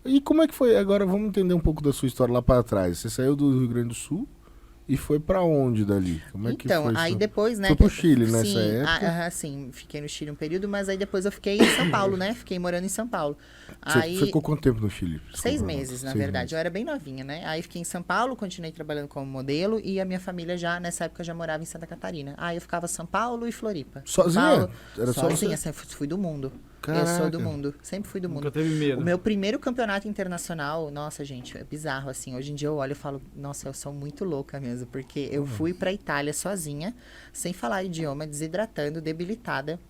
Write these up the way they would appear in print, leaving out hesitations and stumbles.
E como é que foi? Agora vamos entender um pouco da sua história lá pra trás. Você saiu do Rio Grande do Sul e foi pra onde dali? Como é que Então, foi aí isso? depois, né? Foi pro Chile nessa Sim, época. sim, fiquei no Chile um período, mas aí depois eu fiquei em São Paulo, né? Fiquei morando em São Paulo. Você Aí, ficou quanto tempo no Chile? Desculpa, 6 meses, na 6 verdade. meses. Eu era bem novinha, né? Aí fiquei em São Paulo, continuei trabalhando como modelo e a minha família já, nessa época, já morava em Santa Catarina. Aí eu ficava São Paulo e Floripa. São Sozinha? Paulo, Era só sozinha, você? sempre fui do mundo. Eu sou do Caraca. mundo, sempre fui do Nunca mundo. teve O medo. meu primeiro campeonato internacional, nossa, gente, é bizarro, assim. Hoje em dia eu olho e falo, nossa, eu sou muito louca mesmo, porque eu fui pra Itália sozinha, sem falar idioma, desidratando, debilitada.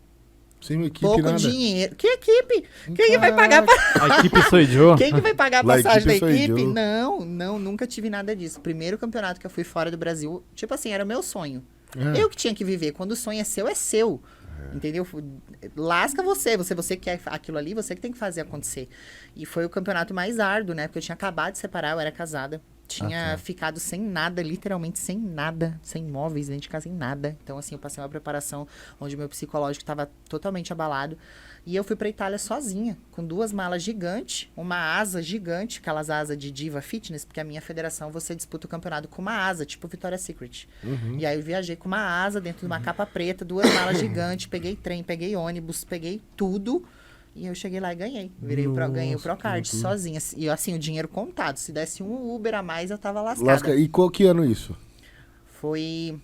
Sem equipe, Pouco nada. dinheiro. Que equipe? Quem que vai pagar A equipe sou eu. Quem que vai pagar a La passagem da equipe sou equipe? eu. Não, nunca tive nada disso. Primeiro campeonato que eu fui fora do Brasil, tipo assim, era o meu sonho. É. Eu que tinha que viver. Quando o sonho é seu, é seu. Entendeu? Lasca você quer aquilo ali, você que tem que fazer acontecer. E foi o campeonato mais árduo, né? Porque eu tinha acabado de separar, eu era casada. Tinha tá. ficado sem nada, literalmente sem nada, sem móveis, dentro de casa, sem nada. Então, assim, eu passei uma preparação onde meu psicológico estava totalmente abalado. E eu fui pra Itália sozinha, com 2 malas gigantes, uma asa gigante, aquelas asas de Diva Fitness, porque a minha federação você disputa o campeonato com uma asa, tipo Victoria's Secret. E aí eu viajei com uma asa dentro de uma capa preta, 2 malas gigantes, peguei trem, peguei ônibus, peguei tudo. E eu cheguei lá e ganhei. Ganhei o Nossa, Procard que loucura. sozinha. E assim, o dinheiro contado. Se desse um Uber a mais, eu tava lascada. Lasca. E qual que ano isso? Foi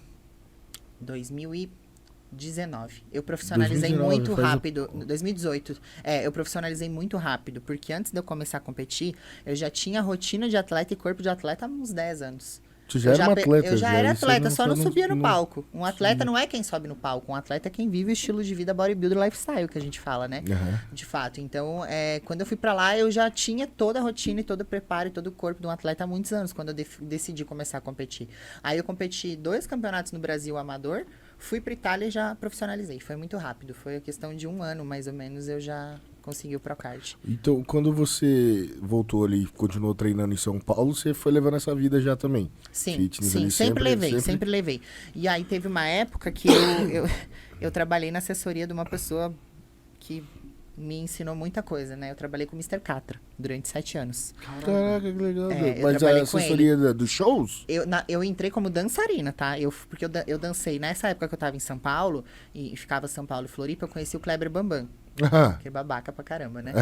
2019. Eu profissionalizei 2019, muito faz o- rápido. 2018. Eu profissionalizei muito rápido. Porque antes de eu começar a competir, eu já tinha rotina de atleta e corpo de atleta há uns 10 anos. Você já era uma atleta. Eu já era isso atleta, só não você subia no palco. Um atleta não é quem sobe no palco. Um atleta é quem vive o estilo de vida bodybuilder lifestyle, que a gente fala, né? Aham. De fato. Então, quando eu fui pra lá, eu já tinha toda a rotina e todo o preparo e todo o corpo de um atleta há muitos anos, quando eu decidi começar a competir. Aí eu competi 2 campeonatos no Brasil amador, fui pra Itália e já profissionalizei. Foi muito rápido. Foi a questão de 1 ano, mais ou menos, eu já consegui o Procard. Então, quando você voltou ali e continuou treinando em São Paulo, você foi levando essa vida já também? Sim, Fitness sim, ali sempre levei. E aí teve uma época que eu trabalhei na assessoria de uma pessoa que me ensinou muita coisa, né? Eu trabalhei com o Mr. Catra durante 7 anos. Caraca, que legal. Eu Mas a trabalhei com assessoria dos shows? Eu entrei como dançarina, tá? Porque eu dancei. Nessa época que eu tava em São Paulo, e ficava São Paulo e Floripa, eu conheci o Kleber Bambam. Aham. Que é babaca pra caramba, né?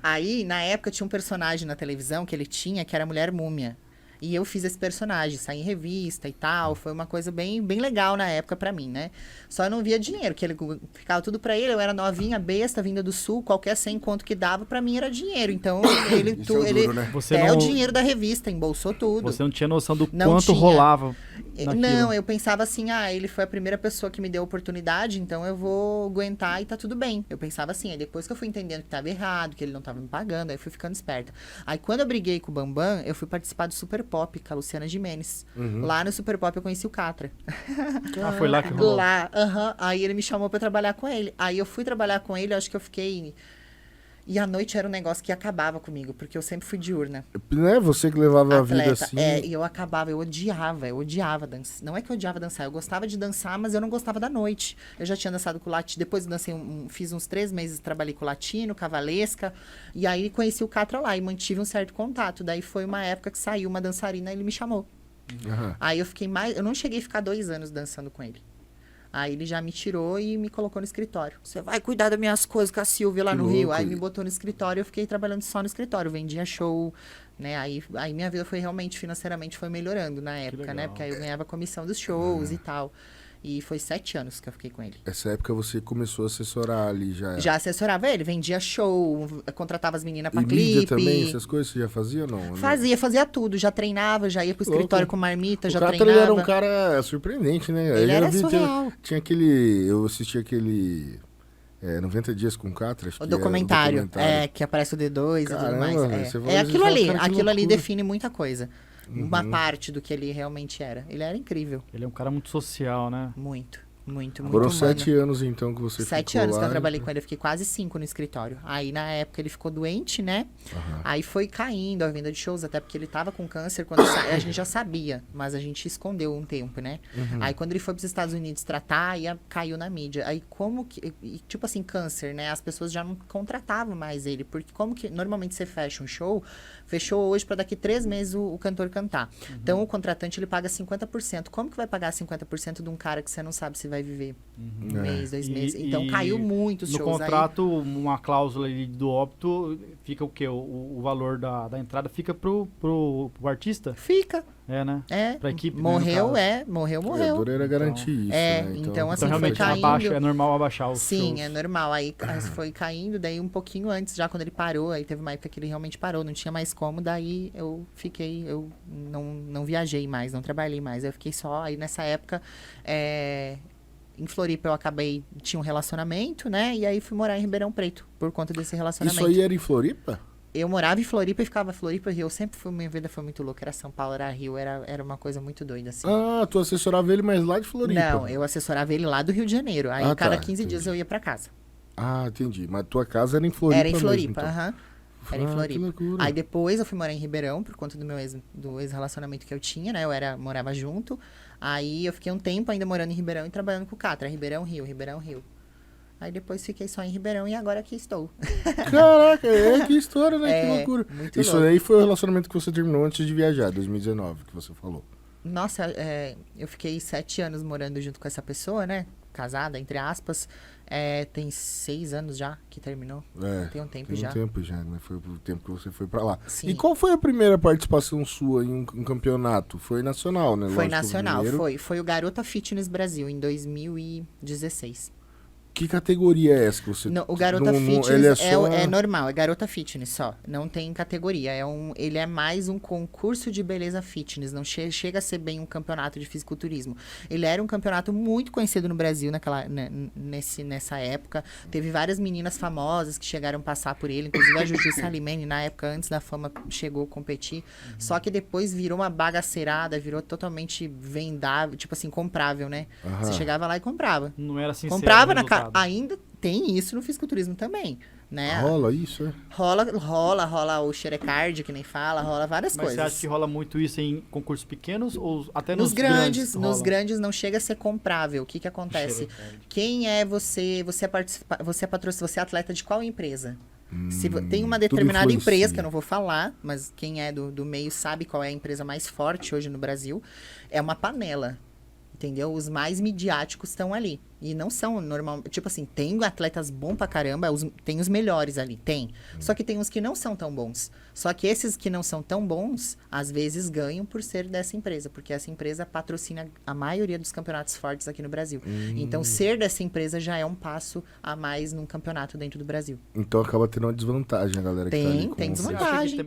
Aí, na época, tinha um personagem na televisão que ele tinha, que era a Mulher Múmia. E eu fiz esse personagem, saí em revista e tal. Foi uma coisa bem, bem legal na época pra mim, né? Só eu não via dinheiro, que ele ficava tudo pra ele. Eu era novinha, besta, vinda do sul. Qualquer 100 conto que dava, pra mim era dinheiro. Então, ele... Isso é o duro, né? Você o não, dinheiro da revista, embolsou tudo. você não tinha noção do Não quanto tinha. rolava naquilo. Não, eu pensava assim, ele foi a primeira pessoa que me deu a oportunidade, então eu vou aguentar e tá tudo bem. Eu pensava assim, aí depois que eu fui entendendo que tava errado, que ele não tava me pagando, aí eu fui ficando esperta. Aí quando eu briguei com o Bambam, eu fui participar do Super Pop com a Luciana Gimenez. Lá no Super Pop eu conheci o Catra. Ah, foi lá que rolou. Lá, aí ele me chamou pra trabalhar com ele. Aí eu fui trabalhar com ele, acho que eu fiquei... E a noite era um negócio que acabava comigo, porque eu sempre fui diurna. Não é você que levava a vida assim? E eu acabava, eu odiava dançar. Não é que eu odiava dançar, eu gostava de dançar, mas eu não gostava da noite. Eu já tinha dançado com o latino, depois eu dancei, fiz uns 3 meses, trabalhei com o latino, com a Valesca, e aí conheci o Catra lá e mantive um certo contato. Daí foi uma época que saiu uma dançarina e ele me chamou. Aham. Aí eu fiquei eu não cheguei a ficar 2 anos dançando com ele. Aí ele já me tirou e me colocou no escritório. Você vai cuidar das minhas coisas com a Silvia lá Que no louco. Rio. Aí me botou no escritório e eu fiquei trabalhando só no escritório. Vendia show, né? Aí minha vida foi realmente, financeiramente, foi melhorando na época, né? legal. Porque aí eu ganhava comissão dos shows e tal. E foi 7 anos que eu fiquei com ele. Essa época você começou a assessorar ali já. Já assessorava ele, vendia show, contratava as meninas pra E mídia clipe. também, essas coisas você já fazia ou não? Fazia tudo. Já treinava, já ia pro escritório Louco. com marmita, O já Catra, treinava. ele era um cara surpreendente, né? Ele Eu era vi, surreal. tinha aquele... Eu assisti aquele... 90 Dias com Catra, acho O que era documentário, que aparece o D2 e tudo Caramba, mais. velho, você vai Aquilo dizer, ali, cara, que aquilo ali loucura. define muita coisa. Uma parte do que ele realmente era. Ele era incrível, Ele é um cara muito social, né? muito. Muito, muito Foram humano. 7 anos, então, que você 7 ficou anos lá. que eu trabalhei com ele, eu fiquei quase 5 no escritório. Aí, na época, ele ficou doente, né? Aham. Aí foi caindo a venda de shows, até porque ele tava com câncer quando a gente já sabia, mas a gente escondeu um tempo, né? Aí, quando ele foi pros Estados Unidos tratar, aí caiu na mídia. Aí, como que... Tipo assim, câncer, né? As pessoas já não contratavam mais ele, porque como que... Normalmente, você fecha um show, fechou hoje para daqui 3 meses o cantor cantar. Então, o contratante, ele paga 50%. Como que vai pagar 50% de um cara que você não sabe se vai viver um mês, 2 meses? Então, caiu muito os no shows. contrato, uma cláusula ali do óbito, fica o quê? O valor da entrada fica pro artista? Fica. É, né? É. Pra equipe, né, Morreu, no caso. morreu. A dor era garantir isso, É, né? então, assim, Então, realmente, foi caindo. abaixa, é normal abaixar os Sim, shows. é normal. Aí foi caindo, daí um pouquinho antes, já quando ele parou, aí teve uma época que ele realmente parou, não tinha mais como, daí eu não viajei mais, não trabalhei mais. Eu fiquei só, aí nessa época, em Floripa eu acabei, tinha um relacionamento, né? E aí fui morar em Ribeirão Preto, por conta desse relacionamento. Isso aí era em Floripa? Eu morava em Floripa e ficava Floripa, Rio. Eu sempre fui, minha vida foi muito louca. Era São Paulo, era Rio, era uma coisa muito doida, assim. Ah, tu assessorava ele, mas lá de Floripa. Não, eu assessorava ele lá do Rio de Janeiro. Aí, Ah, cada tá, 15 dias entendi. eu ia pra casa. Ah, entendi. Mas tua casa era em Floripa Era em Floripa, mesmo, então. aham. Era em Ah, Floripa. que loucura. Aí depois eu fui morar em Ribeirão, por conta do ex-relacionamento que eu tinha, né? Morava junto. Aí eu fiquei um tempo ainda morando em Ribeirão e trabalhando com o Catra. Ribeirão, Rio, Ribeirão, Rio. Aí depois fiquei só em Ribeirão e agora aqui estou. Caraca, que história, né? Que É, loucura. muito Isso louco. aí foi o relacionamento que você terminou antes de viajar, 2019, que você falou. Nossa, eu fiquei 7 anos morando junto com essa pessoa, né? Casada, entre aspas. Tem 6 anos já que terminou. Tem um tempo Tem já. um tempo já, né? Foi o tempo que você foi pra lá. Sim. E qual foi a primeira participação sua em um campeonato? Foi nacional, né? Foi Lógico, nacional, primeiro. foi o Garota Fitness Brasil, em 2016. Que categoria é essa que você... Não, o Garota Não, Fitness ele é só... é normal, é Garota Fitness só. Não tem categoria. Ele é mais um concurso de beleza fitness. Não chega a ser bem um campeonato de fisiculturismo. Ele era um campeonato muito conhecido no Brasil nessa época. Teve várias meninas famosas que chegaram a passar por ele. Inclusive a Juju Salimene, na época, antes da fama, chegou a competir. Só que depois virou uma bagaceirada, virou totalmente vendável, tipo assim, comprável, né? Aham. Você chegava lá e comprava. Não era sincero Comprava o na resultado. Ainda tem isso no fisiculturismo também, né? Rola isso, é? Rola o xerecard, que nem fala, rola várias Mas coisas. você acha que rola muito isso em concursos pequenos ou até Nos grandes rola? não chega a ser comprável. O que que acontece? Xerecard. Quem é você? Você é patrocinador, você é atleta de qual empresa? Tem uma tudo determinada influencia. empresa, que eu não vou falar, mas quem é do meio sabe qual é a empresa mais forte hoje no Brasil. É uma panela. Entendeu? Os mais midiáticos estão ali. E não são normal. Tipo assim, tem atletas bons pra caramba, tem os melhores ali, tem. Só que tem uns que não são tão bons. Só que esses que não são tão bons, às vezes ganham por ser dessa empresa, porque essa empresa patrocina a maioria dos campeonatos fortes aqui no Brasil. Então, ser dessa empresa já é um passo a mais num campeonato dentro do Brasil. Então acaba tendo uma desvantagem a galera que tá ali. Tem com- desvantagem.